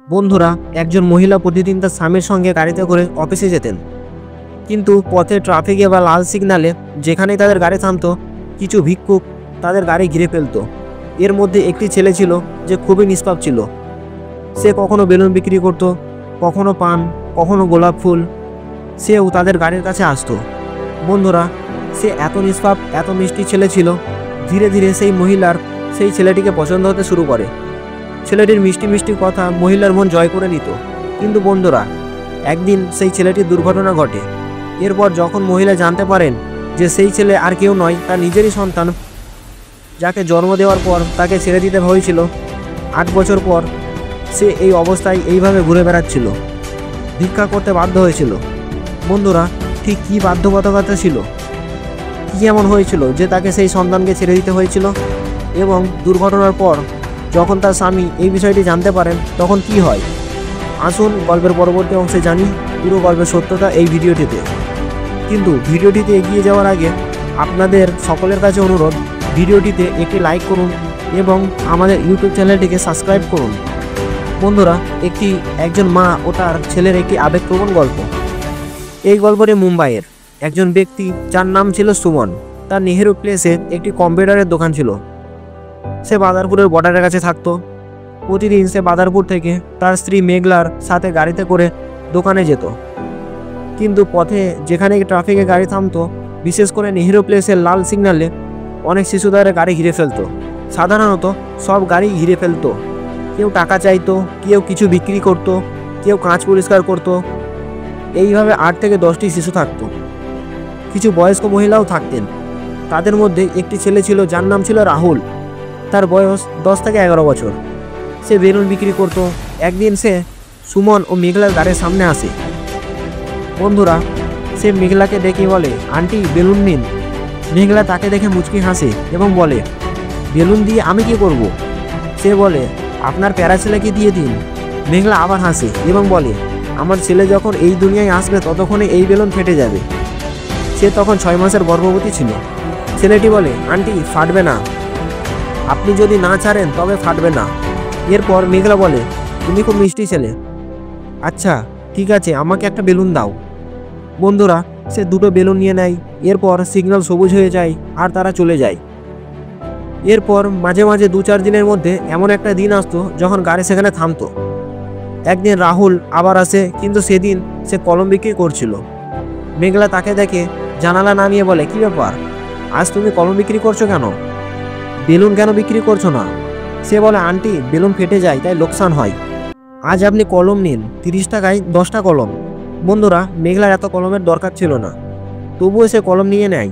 বন্ধুরা, একজন মহিলা প্রতিদিন তার স্বামীর সঙ্গে গাড়িতে করে অফিসে যেতেন। কিন্তু পথে ট্রাফিকে বা লাল সিগন্যালে যেখানেই তাদের গাড়ি থামতো, কিছু ভিক্ষুক তাদের গাড়ি ঘিরে ফেলত। এর মধ্যে একটি ছেলে ছিল যে খুবই নিষ্পাপ ছিল। সে কখনো বেলুন বিক্রি করত, কখনো পান, কখনো গোলাপ ফুল। সেও তাদের গাড়ির কাছে আসতো। বন্ধুরা, সে এত নিষ্পাপ, এত মিষ্টি ছেলে ছিল। ধীরে ধীরে সেই মহিলার সেই ছেলেটিকে পছন্দ হতে শুরু করে। ছেলেটির মিষ্টি মিষ্টি কথা মহিলার মন জয় করে নিত। কিন্তু বন্ধুরা, একদিন সেই ছেলেটির দুর্ঘটনা ঘটে। এরপর যখন মহিলা জানতে পারেন যে সেই ছেলে আর কেউ নয়, তার নিজেরই সন্তান, যাকে জন্ম দেওয়ার পর তাকে ছেড়ে দিতে হয়েছিল, 8 বছর পর সে এই অবস্থায় এইভাবে ঘুরে বেড়াচ্ছিল, ভিক্ষা করতে বাধ্য হয়েছিল। বন্ধুরা, ঠিক কী বাধ্যবাধকতা ছিল, কী এমন হয়েছিল যে তাকে সেই সন্তানকে ছেড়ে দিতে হয়েছিল? এবং দুর্ঘটনার পর যখন তার স্বামী এই বিষয়টি জানতে পারেন, তখন কি হয়? আসুন গল্পের পরবর্তী অংশে জানি পুরো গল্পের সত্যতা এই ভিডিওটিতে। কিন্তু ভিডিওটিতে এগিয়ে যাওয়ার আগে আপনাদের সকলের কাছে অনুরোধ, ভিডিওটিতে একটি লাইক করুন এবং আমাদের ইউটিউব চ্যানেলটিকে সাবস্ক্রাইব করুন। বন্ধুরা, একজন মা ও তার ছেলের একটি আবেগপ্রবণ গল্প। এই গল্পটি মুম্বাইয়ের একজন ব্যক্তি যার নাম ছিল সুমন। তার নেহেরু প্লেসে একটি কম্পিউটারের দোকান ছিল। সে বাদারপুরের বর্ডারের কাছে থাকতো। প্রতিদিন সে বাদারপুর থেকে তার স্ত্রী মেঘলার সাথে গাড়িতে করে দোকানে যেত। কিন্তু পথে যেখানে ট্রাফিকে গাড়ি থামতো, বিশেষ করে নেহেরু প্লেসের লাল সিগন্যালে, অনেক শিশু তাদের গাড়ি ঘিরে ফেলতো। সাধারণত সব গাড়ি ঘিরে ফেলতো। কেউ টাকা চাইতো, কেউ কিছু বিক্রি করতো, কেউ কাঁচ পরিষ্কার করতো। এইভাবে 8 থেকে 10টি শিশু থাকতো। কিছু বয়স্ক মহিলাও থাকতেন। তাদের মধ্যে একটি ছেলে ছিল যার নাম ছিল রাহুল। তার বয়স 10 থেকে 11 বছর। সে বেলুন বিক্রি করত। একদিন সে সুমন ও মেঘলার গাড়ির সামনে আসে। বন্ধুরা, সে মেঘলাকে ডেকে বলে, আন্টি বেলুন নিন। মেঘলা তাকে দেখে মুচকি হাসে এবং বলে, বেলুন দিয়ে আমি কি করব? সে বলে, আপনার প্যারা ছেলেকে দিয়ে দিন। মেঘলা আবার হাসে এবং বলে, আমার ছেলে যখন এই দুনিয়ায় আসবে ততক্ষণে এই বেলুন ফেটে যাবে। সে তখন 6 মাসের গর্ভবতী ছিল। ছেলেটি বলে, আন্টি ফাটবে না, আপনি যদি না ছাড়েন তবে ফাটবে না। এরপর মেঘলা বলে, তুমি খুব মিষ্টি ছেলে, আচ্ছা ঠিক আছে, আমাকে একটা বেলুন দাও। বন্ধুরা, সে 2টো বেলুন নিয়ে নেয়। এরপর সিগন্যাল সবুজ হয়ে যায় আর তারা চলে যায়। এরপর মাঝে মাঝে 2-4 দিনের মধ্যে এমন একটা দিন আসতো যখন গাড়ি সেখানে থামতো। একদিন রাহুল আবার আসে, কিন্তু সেদিন সে কলম বিক্রি করছিল। মেঘলা তাকে দেখে জানালা নামিয়ে বলে, কি ব্যাপার, আজ তুমি কলম বিক্রি করছো কেন? বেলুন কেন বিক্রি করছো না? সে বলে, আন্টি বেলুন ফেটে যায় তাই লোকসান হয়। আজ আপনি কলম নিন, 30 টাকায় 10টা কলম। বন্ধুরা, মেঘলার এত কলমের দরকার ছিল না, তবুও সে কলম নিয়ে নেয়।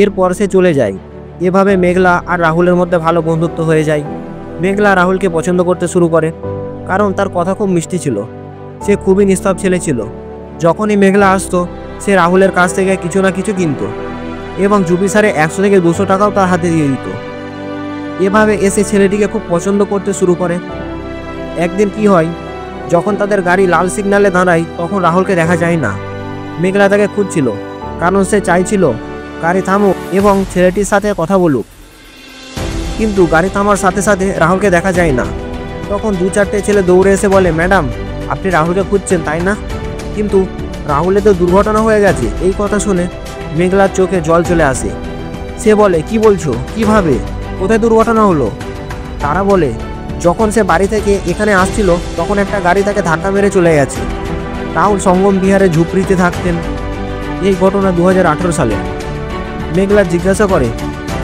এরপর সে চলে যায়। এভাবে মেঘলা আর রাহুলের মধ্যে ভালো বন্ধুত্ব হয়ে যায়। মেঘলা রাহুলকে পছন্দ করতে শুরু করে, কারণ তার কথা খুব মিষ্টি ছিল। সে খুবই নিষ্পাপ ছেলে ছিল। যখনই মেঘলা আসতো, সে রাহুলের কাছ থেকে কিছু না কিছু কিনত এবং জুপিসারে 100 থেকে 200 টাকাও তার হাতে দিয়ে দিত। এভাবে এসে ছেলেটিকে খুব পছন্দ করতে শুরু করে। একদিন কি হয়, যখন তাদের গাড়ি লাল সিগন্যালে দাঁড়ায়, তখন রাহুলকে দেখা যায় না। মেঘলা তাকে খুঁজছিল, কারণ সে চাইছিল গাড়ি থামুক এবং ছেলেটির সাথে কথা বলুক। কিন্তু গাড়ি থামার সাথে সাথে রাহুলকে দেখা যায় না। তখন 2-4টে ছেলে দৌড়ে এসে বলে, ম্যাডাম আপনি রাহুলকে খুঁজছেন তাই না? কিন্তু রাহুলের তো দুর্ঘটনা হয়ে গেছে। এই কথা শুনে মেঘলার চোখে জল চলে আসে। সে বলে, কি বলছো, কিভাবে, কোথায় দুর্ঘটনা হলো? তারা বলে, যখন সে বাড়ি থেকে এখানে আসছিল তখন একটা গাড়ি তাকে ধাক্কা মেরে চলে গেছে। রাহুল সঙ্গম বিহারে ঝুপড়িতে থাকতেন। এই ঘটনা 2018 সালে। মেঘলা জিজ্ঞাসা করে,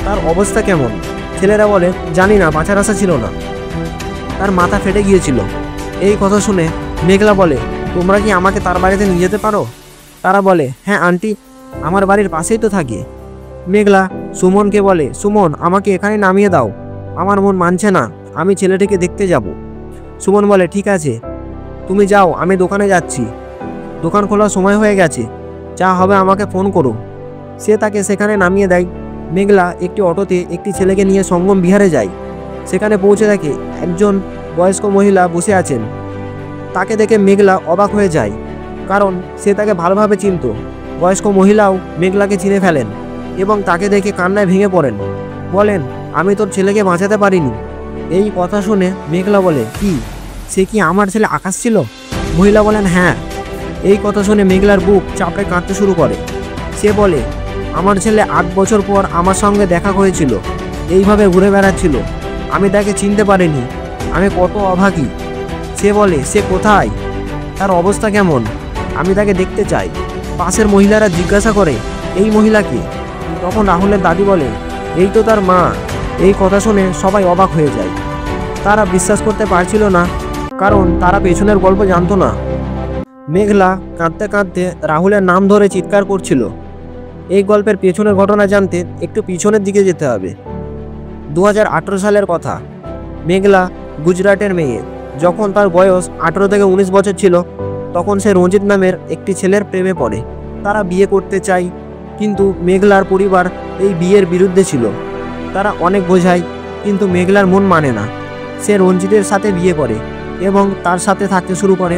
তার অবস্থা কেমন? ছেলেরা বলে, জানি না, বাঁচার আশা ছিল না, তার মাথা ফেটে গিয়েছিল। এই কথা শুনে মেঘলা বলে, তোমরা কি আমাকে তার বাড়িতে নিয়ে যেতে পারো? তারা বলে, হ্যাঁ আন্টি, আমার বাড়ির পাশেই তো থাকে। মেঘলা সুমনকে বলে, সুমন আমাকে এখানে নামিয়ে দাও, আমার মন মানছে না, আমি ছেলেটিকে দেখতে যাব। সুমন বলে, ঠিক আছে তুমি যাও, আমি দোকানে যাচ্ছি, দোকান খোলার সময় হয়ে গেছে, যা হবে আমাকে ফোন করো। সে তাকে সেখানে নামিয়ে দেয়। মেঘলা একটি অটোতে একটি ছেলেকে নিয়ে সঙ্গম বিহারে যায়। সেখানে পৌঁছে দেখে একজন বয়স্ক মহিলা বসে আছেন। তাকে দেখে মেঘলা অবাক হয়ে যায়, কারণ সে তাকে ভালোভাবে চিনত। বয়স্ক মহিলাও মেঘলাকে চিনে ফেলেন এবং তাকে দেখে কান্নায় ভেঙে পড়েন। বলেন, আমি তোর ছেলেকে বাঁচাতে পারিনি। এই কথা শুনে মেঘলা বলে, কি সে কি আমার ছেলে আকাশ ছিল? মহিলা বলেন, হ্যাঁ। এই কথা শুনে মেঘলার বুক চাপড়ে কাঁদতে শুরু করে। সে বলে, আমার ছেলে 8 বছর পর আমার সঙ্গে দেখা হয়েছিল, এইভাবে ঘুরে বেড়াচ্ছিল, আমি তাকে চিনতে পারিনি, আমি কত অভাগী। সে বলে, সে কোথায়, তার অবস্থা কেমন, আমি তাকে দেখতে চাই। পাশের মহিলারা জিজ্ঞাসা করে, এই মহিলাকে? তখন রাহুলের দাদি বলে, এই তো তার মা। এই কথা শুনে সবাই অবাক হয়ে যায়। তারা বিশ্বাস করতে পারছিল না, কারণ তারা পেছনের গল্প জানতো না। মেঘলা কাঁদতে কাঁদতে রাহুলের নাম ধরে চিৎকার করছিল। এই গল্পের পেছনের ঘটনা জানতে একটু পিছনের দিকে যেতে হবে। 2018 সালের কথা। মেঘলা গুজরাটের মেয়ে। যখন তার বয়স 18 থেকে 19 বছর ছিল, তখন সে রঞ্জিত নামের একটি ছেলের প্রেমে পড়ে। তারা বিয়ে করতে চায়, কিন্তু মেঘলার পরিবার এই বিয়ের বিরুদ্ধে ছিল। তারা অনেক বোঝায়, কিন্তু মেঘলার মন মানে না। সে রঞ্জিতের সাথে বিয়ে করে এবং তার সাথে থাকতে শুরু করে।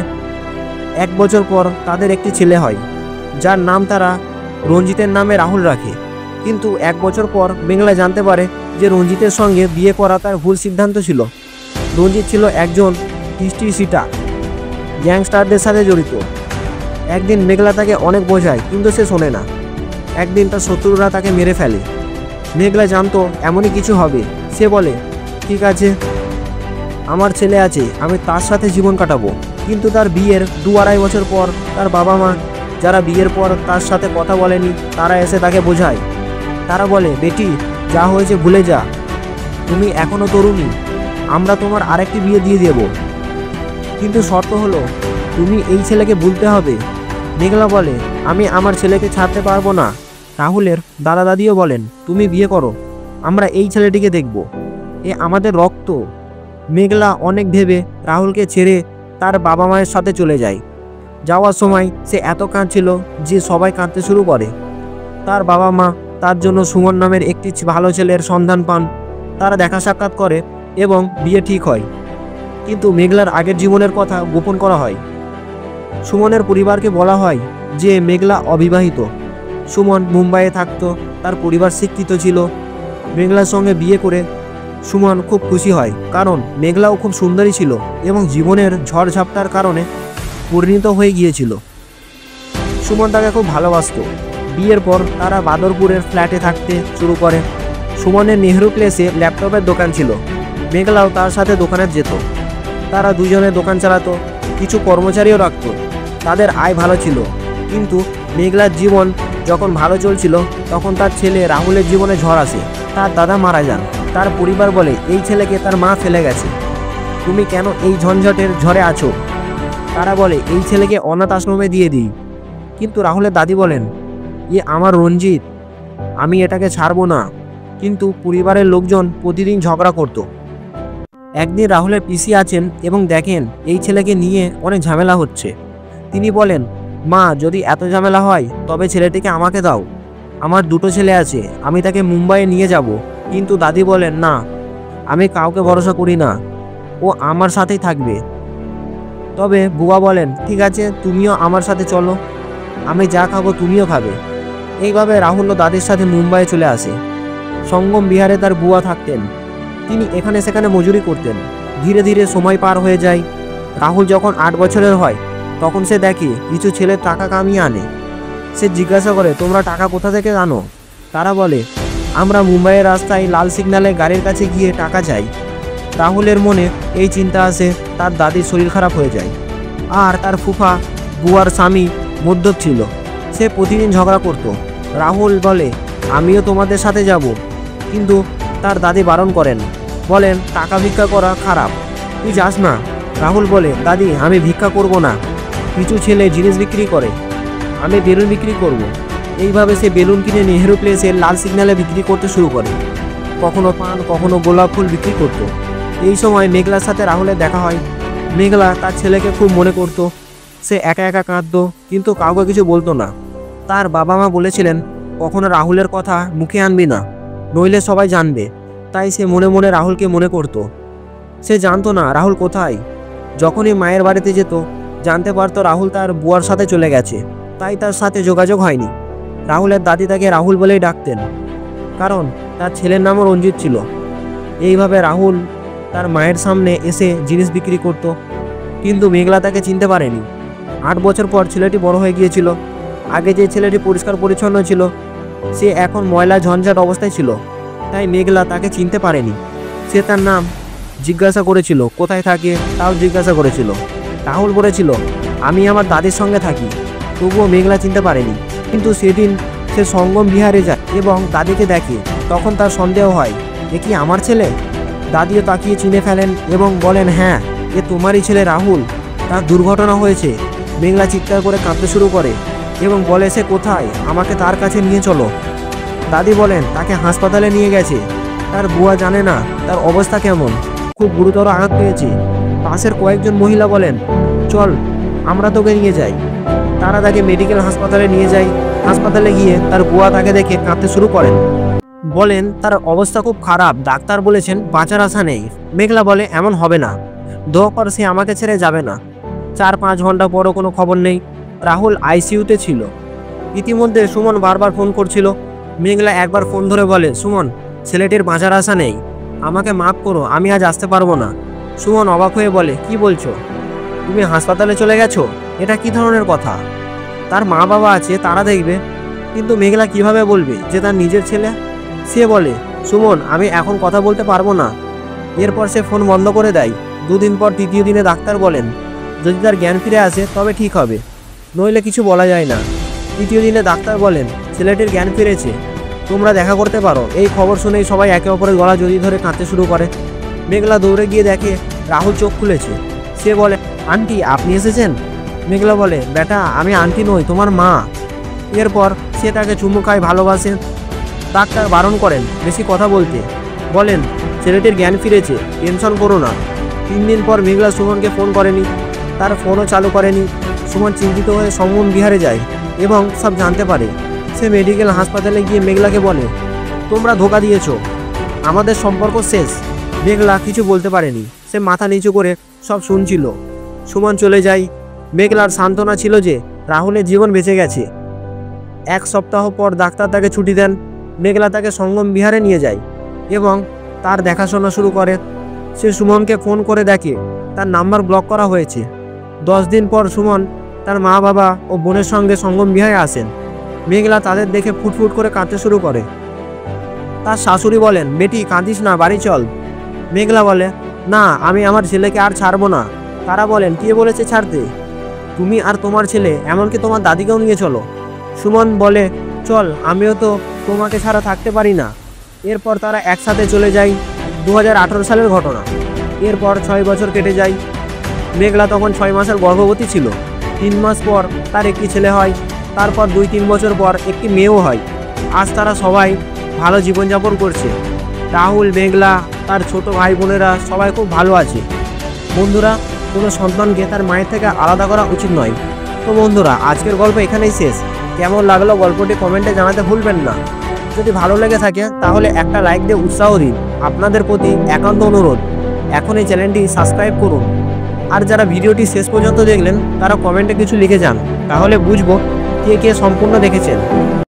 1 বছর পর তাদের একটি ছেলে হয়, যার নাম তারা রঞ্জিতের নামে রাহুল রাখে। কিন্তু 1 বছর পর মেঘলা জানতে পারে যে রঞ্জিতের সঙ্গে বিয়ে করা তার ভুল সিদ্ধান্ত ছিল। রঞ্জিত ছিল একজন হিস্ট্রি সিটার, গ্যাংস্টারদের সাথে জড়িত। একদিন মেঘলা তাকে অনেক বোঝায়, কিন্তু সে শোনে না। একদিন তার শত্রুরা তাকে মেরে ফেলে। মেঘলা জানতো এমনই কিছু হবে। সে বলে, ঠিক আছে, আমার ছেলে আছে, আমি তার সাথে জীবন কাটাবো। কিন্তু তার বিয়ের 2-2.5 বছর পর তার বাবা মা, যারা বিয়ের পর তার সাথে কথা বলেনি, তারা এসে তাকে বোঝায়। তারা বলে, বেটি, যা হয়েছে ভুলে যা, তুমি এখনো তরুণী, আমরা তোমার আরেকটি বিয়ে দিয়ে দেব, কিন্তু শর্ত হলো তুমি এই ছেলেকে ভুলতে হবে। মেঘলা বলে, আমি আমার ছেলেকে ছাড়তে পারবো না। রাহুলের দাদা দাদিও বলেন, তুমি বিয়ে করো, আমরা এই ছেলেটিকে দেখব, এ আমাদের রক্ত। মেঘলা অনেক ভেবে রাহুলকে ছেড়ে তার বাবা মায়ের সাথে চলে যায়। যাওয়ার সময় সে এত কাঁদছিল যে সবাই কাঁদতে শুরু করে। তার বাবা মা তার জন্য সুমন নামের একটি ভালো ছেলের সন্ধান পান। তারা দেখা সাক্ষাৎ করে এবং বিয়ে ঠিক হয়। কিন্তু মেঘলার আগের জীবনের কথা গোপন করা হয়। সুমনের পরিবারকে বলা হয় যে মেঘলা অবিবাহিত। সুমন মুম্বাইয়ে থাকতো, তার পরিবার শিক্ষিত ছিল। মেঘলার সঙ্গে বিয়ে করে সুমন খুব খুশি হয়, কারণ মেঘলাও খুব সুন্দরী ছিল এবং জীবনের ঝড়ঝাপটার কারণে পরিণত হয়ে গিয়েছিল। সুমন তাকে খুব ভালোবাসত। বিয়ের পর তারা বাদরপুরের ফ্ল্যাটে থাকতে শুরু করে। সুমনের নেহরু প্লেসে ল্যাপটপের দোকান ছিল। মেঘলাও তার সাথে দোকানে যেত। তারা দুজনে দোকান চালাতো, কিছু কর্মচারীও রাখতো। তাদের আয় ভালো ছিল। কিন্তু মেঘলার জীবন যখন ভালো চলছিল, তখন তার ছেলে রাহুলের জীবনে ঝড় আসে। তার দাদা মারা যান। তার পরিবার বলে, এই ছেলেকে তার মা ফেলে গেছে, তুমি কেন এই ঝঞ্ঝটের ঝড়ে আছো? তারা বলে, এই ছেলেকে অনাথ আশ্রমে দিয়ে দিই। কিন্তু রাহুলের দাদি বলেন, আমার রঞ্জিত, আমি এটাকে ছাড়বো না। কিন্তু পরিবারের লোকজন প্রতিদিন ঝগড়া করত। একদিন রাহুলের পিসি আছেন এবং দেখেন এই ছেলেকে নিয়ে অনেক ঝামেলা হচ্ছে। তিনি বলেন, মা, যদি এত ঝামেলা হয় তবে ছেলেটিকে আমাকে দাও, আমার 2টো ছেলে আছে, আমি তাকে মুম্বাইয়ে নিয়ে যাব। কিন্তু দাদি বলেন, না, আমি কাউকে ভরসা করি না, ও আমার সাথেই থাকবে। তবে বুয়া বলেন, ঠিক আছে, তুমিও আমার সাথে চলো, আমি যা খাবো তুমিও খাবে। এইভাবে রাহুল ও দাদির সাথে মুম্বাইয়ে চলে আসে। সঙ্গম বিহারে তার বুয়া থাকতেন। তিনি এখানে সেখানে মজুরি করতেন। ধীরে ধীরে সময় পার হয়ে যায়। রাহুল যখন 8 বছরের হয়, তখন সে দেখে কিছু ছেলে টাকা কামিয়ে আনে। সে জিজ্ঞাসা করে, তোমরা টাকা কোথা থেকে আনো? তারা বলে, আমরা মুম্বাইয়ের রাস্তায় লাল সিগন্যালে গাড়ির কাছে গিয়ে টাকা চাই। রাহুলের মনে এই চিন্তা আসে, তার দাদির শরীর খারাপ হয়ে যায়। আর তার ফুফা বুয়ার স্বামী মদ্যপ ছিল। সে প্রতিদিন ঝগড়া করত। রাহুল বলে, আমিও তোমাদের সাথে যাব, কিন্তু তার দাদি বারণ করেন, বলেন, টাকা ভিক্ষা করা খারাপ, তুই যাস না। রাহুল বলে, দাদি, আমি ভিক্ষা করব না, কিছু ছেলে জিনিস বিক্রি করে, আমি বেলুন বিক্রি করব। এইভাবে সে বেলুন কিনে নেহেরু প্লেসের লাল সিগন্যালে বিক্রি করতে শুরু করে। কখনো পান, কখনো গোলাপ ফুল বিক্রি করত। এই সময় মেঘলার সাথে রাহুলের দেখা হয়। মেঘলা তার ছেলেকে খুব মনে করত। সে একা একা কাঁদতো, কিন্তু কাউকে কিছু বলতো না। তার বাবা মা বলেছিলেন, কখনো রাহুলের কথা মুখে আনবি না, নইলে সবাই জানবে। তাই সে মনে মনে রাহুলকে মনে করত। সে জানতো না রাহুল কোথায়। যখনই মায়ের বাড়িতে যেত, জানতে পারতো রাহুল তার বুয়ার সাথে চলে গেছে, তাই তার সাথে যোগাযোগ হয়নি। রাহুলের দাদি তাকে রাহুল বলেই ডাকতেন, কারণ তার ছেলের নামও রঞ্জিত ছিল। এইভাবে রাহুল তার মায়ের সামনে এসে জিনিস বিক্রি করত। কিন্তু মেঘলা তাকে চিনতে পারেনি। 8 বছর পর ছেলেটি বড় হয়ে গিয়েছিল। আগে যে ছেলেটি পরিষ্কার পরিচ্ছন্ন ছিল সে এখন ময়লা ঝঞ্ঝাট অবস্থায় ছিল, তাই মেঘলা তাকে চিনতে পারেনি। সে তার নাম জিজ্ঞাসা করেছিল, কোথায় থাকে তাও জিজ্ঞাসা করেছিল। রাহুল বলেছিল, আমি আমার দাদির সঙ্গে থাকি। তবুও মেঘলা চিনতে পারেনি। কিন্তু সেদিন সে সঙ্গম বিহারে যায় এবং দাদিকে দেখে। তখন তার সন্দেহ হয়, এ কি আমার ছেলে? দাদিও তাকিয়ে চিনে ফেলেন এবং বলেন, হ্যাঁ, এ তোমারই ছেলে রাহুল। তার দুর্ঘটনা হয়েছে। মেঘলা চিৎকার করে কাঁদতে শুরু করে এবং বলে, সে কোথায়? আমাকে তার কাছে নিয়ে চলো। দাদি বলেন, তাকে হাসপাতালে নিয়ে গেছে। তার বুয়া জানে না তার অবস্থা কেমন, খুব গুরুতর আঘাত পেয়েছে। পাশের কয়েকজন মহিলা বলেন, চল আমরা তোকে নিয়ে যাই। তারা তাকে মেডিকেল হাসপাতালে নিয়ে যায়। হাসপাতালে গিয়ে তার বুয়া তাকে দেখে কাঁদতে শুরু করেন। বলেন, তার অবস্থা খুব খারাপ, ডাক্তার বলেছেন বাঁচার আশা নেই। মেঘলা বলে, এমন হবে না, দোয়া কর সে আমাকে ছেড়ে যাবে না। 4-5 ঘন্টা পরও কোনো খবর নেই। রাহুল আইসিইউতে ছিল। ইতিমধ্যে সুমন বারবার ফোন করছিল। মেঘলা একবার ফোন ধরে বলে, সুমন, ছেলেটির বাঁচার আশা নেই, আমাকে মাফ করো, আমি আজ আসতে পারবো না। সুমন অবাক হয়ে বলে, কি বলছো? তুমি হাসপাতালে চলে গেছো? এটা কি ধরনের কথা? তার মা বাবা আছে, তারা দেখবে। কিন্তু মেঘলা কিভাবে বলবে যে তার নিজের ছেলে? সে বলে, সুমন, আমি এখন কথা বলতে পারবো না। এরপর সে ফোন বন্ধ করে দেয়। 2 দিন পর 3য় দিনে ডাক্তার বলেন, যদি তার জ্ঞান ফিরে আসে তবে ঠিক হবে, নইলে কিছু বলা যায় না। 3য় দিনে ডাক্তার বলেন, ছেলেটির জ্ঞান ফিরেছে, তোমরা দেখা করতে পারো। এই খবর শুনেই সবাই একে অপরের গলা জড়িয়ে ধরে কাঁদতে শুরু করে। মেঘলা দৌড়ে গিয়ে দেখে রাহুল চোখ খুলেছে। সে বলে, আন্টি, আপনি এসেছেন? মেঘলা বলে, বেটা, আমি আন্টি নই, তোমার মা। এরপর সে তাকে চুমু খায়, ভালোবাসে। ডাক্তার বারণ করেন বেশি কথা বলতে, বলেন, ছেলেটির জ্ঞান ফিরেছে, টেনশন করো না। 3 দিন পর মেঘলা সুমনকে ফোন করেনি, তার ফোনও চালু করেনি। সুমন চিন্তিত হয়ে সঙ্গম বিহারে যায় এবং সব জানতে পারে। সে মেডিকেল হাসপাতালে গিয়ে মেঘলাকে বলে, তোমরা ধোঁকা দিয়েছো, আমাদের সম্পর্ক শেষ। মেঘলা কিছু বলতে পারেনি, সে মাথা নিচু করে সব শুনছিল। সুমন চলে যায়। মেঘলার সান্ত্বনা ছিল যে রাহুলের জীবন বেঁচে গেছে। 1 সপ্তাহ পর ডাক্তার তাকে ছুটি দেন। মেঘলা তাকে সঙ্গম বিহারে নিয়ে যায় এবং তার দেখাশোনা শুরু করে। সে সুমনকে ফোন করে দেখে তার নাম্বার ব্লক করা হয়েছে। 10 দিন পর সুমন তার মা বাবা ও বোনের সঙ্গে সঙ্গম বিহারে আসেন। মেঘলা তাদের দেখে ফুটফুট করে কাঁদতে শুরু করে। তার শাশুড়ি বলেন, বেটি, কাঁদিস না, বাড়ি চল। মেঘলা বলে, না, আমি আমার ছেলেকে আর ছাড়বো না। তারা বলেন, কে বলেছে ছাড়তে? তুমি আর তোমার ছেলে, এমনকি তোমার দাদিকেও নিয়ে চলো। সুমন বলে, চল, আমিও তো তোমাকে ছাড়া থাকতে পারি না। এরপর তারা একসাথে চলে যায়। 2018 সালের ঘটনা। এরপর 6 বছর কেটে যায়। মেঘলা তখন 6 মাসের গর্ভবতী ছিল। 3 মাস পর তার একটি ছেলে হয়। তারপর 2-3 বছর পর একটি মেয়েও হয়। আজ তারা সবাই ভালো জীবনযাপন করছে। রাহুল, মেঘলা, তার ছোট ভাই বোনেরা সবাই খুব ভালো আছে। বন্ধুরা, কোনো সন্তানকে তার মায়ের থেকে আলাদা করা উচিত নয়। তো বন্ধুরা, আজকের গল্প এখানেই শেষ। কেমন লাগলো গল্পটি কমেন্টে জানাতে ভুলবেন না। যদি ভালো লেগে থাকে তাহলে একটা লাইক দিয়ে উৎসাহ দিন। আপনাদের প্রতি একান্ত অনুরোধ, এখন এই চ্যানেলটি সাবস্ক্রাইব করুন। আর যারা ভিডিওটি শেষ পর্যন্ত দেখলেন তারা কমেন্টে কিছু লিখে যান, তাহলে বুঝবো কে কে সম্পূর্ণ দেখেছেন।